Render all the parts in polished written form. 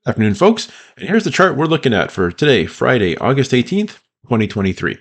Afternoon, folks. And here's the chart we're looking at for today, Friday, August 18th, 2023.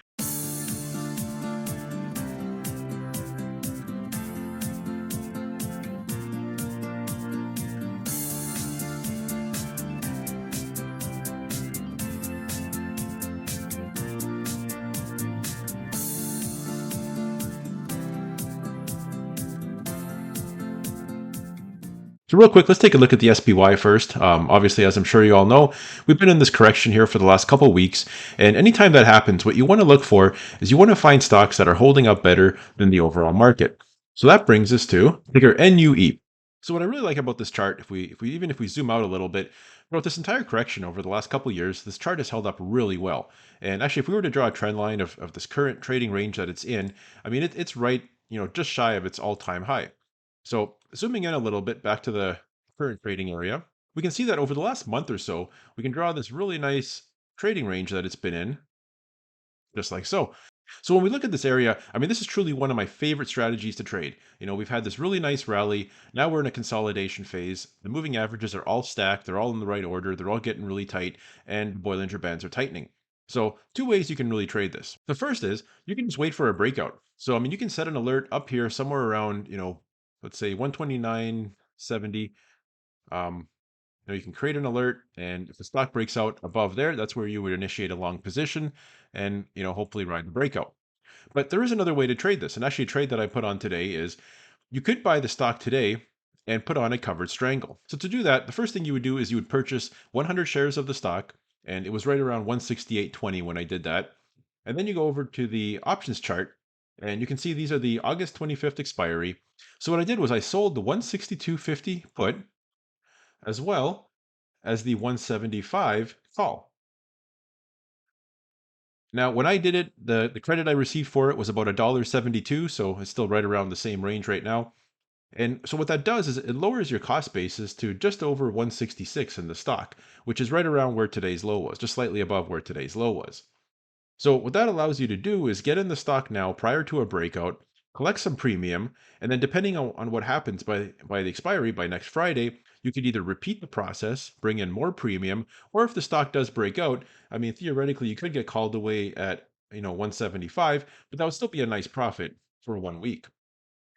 So, real quick, let's take a look at the SPY first. Obviously, as I'm sure you all know, we've been in this correction here for the last couple of weeks. And anytime that happens, what you want to look for is you want to find stocks that are holding up better than the overall market. So that brings us to ticker NUE. So what I really like about this chart, if we zoom out a little bit, throughout this entire correction over the last couple of years, this chart has held up really well. And actually, if we were to draw a trend line of this current trading range that it's in, I mean, it's right, just shy of its all-time high. So zooming in a little bit back to the current trading area, we can see that over the last month or so, we can draw this really nice trading range that it's been in, just like so. So when we look at this area, I mean, this is truly one of my favorite strategies to trade. We've had this really nice rally. Now we're in a consolidation phase. The moving averages are all stacked. They're all in the right order. They're all getting really tight, and Bollinger Bands are tightening. So two ways you can really trade this. The first is you can just wait for a breakout. So I mean, you can set an alert up here somewhere around, let's say 129.70. You can create an alert, and if the stock breaks out above there, that's where you would initiate a long position and, hopefully ride the breakout. But there is another way to trade this. And actually, a trade that I put on today is you could buy the stock today and put on a covered strangle. So to do that, the first thing you would do is you would purchase 100 shares of the stock, and it was right around 168.20 when I did that. And then you go over to the options chart, and you can see these are the August 25th expiry. So what I did was I sold the 162.50 put as well as the 175 call. Now, when I did it, the credit I received for it was about $1.72, so it's still right around the same range right now. And so what that does is it lowers your cost basis to just over 166 in the stock, which is right around where today's low was, just slightly above where today's low was. So what that allows you to do is get in the stock now prior to a breakout, collect some premium, and then depending on what happens by the expiry by next Friday, you could either repeat the process, bring in more premium, or if the stock does break out, I mean theoretically you could get called away at 175, but that would still be a nice profit for 1 week.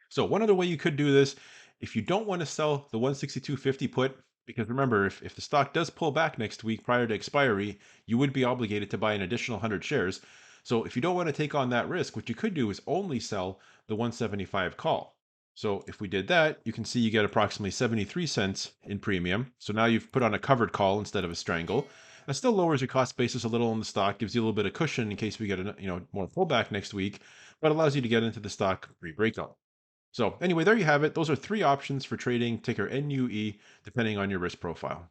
So one other way you could do this, if you don't want to sell the 162.50 put, because remember, if the stock does pull back next week prior to expiry, you would be obligated to buy an additional 100 shares. So if you don't want to take on that risk, what you could do is only sell the 175 call. So if we did that, you can see you get approximately 73 cents in premium. So now you've put on a covered call instead of a strangle. That still lowers your cost basis a little on the stock, gives you a little bit of cushion in case we get more pullback next week, but allows you to get into the stock pre-breakout. So anyway, there you have it. Those are three options for trading ticker NUE depending on your risk profile.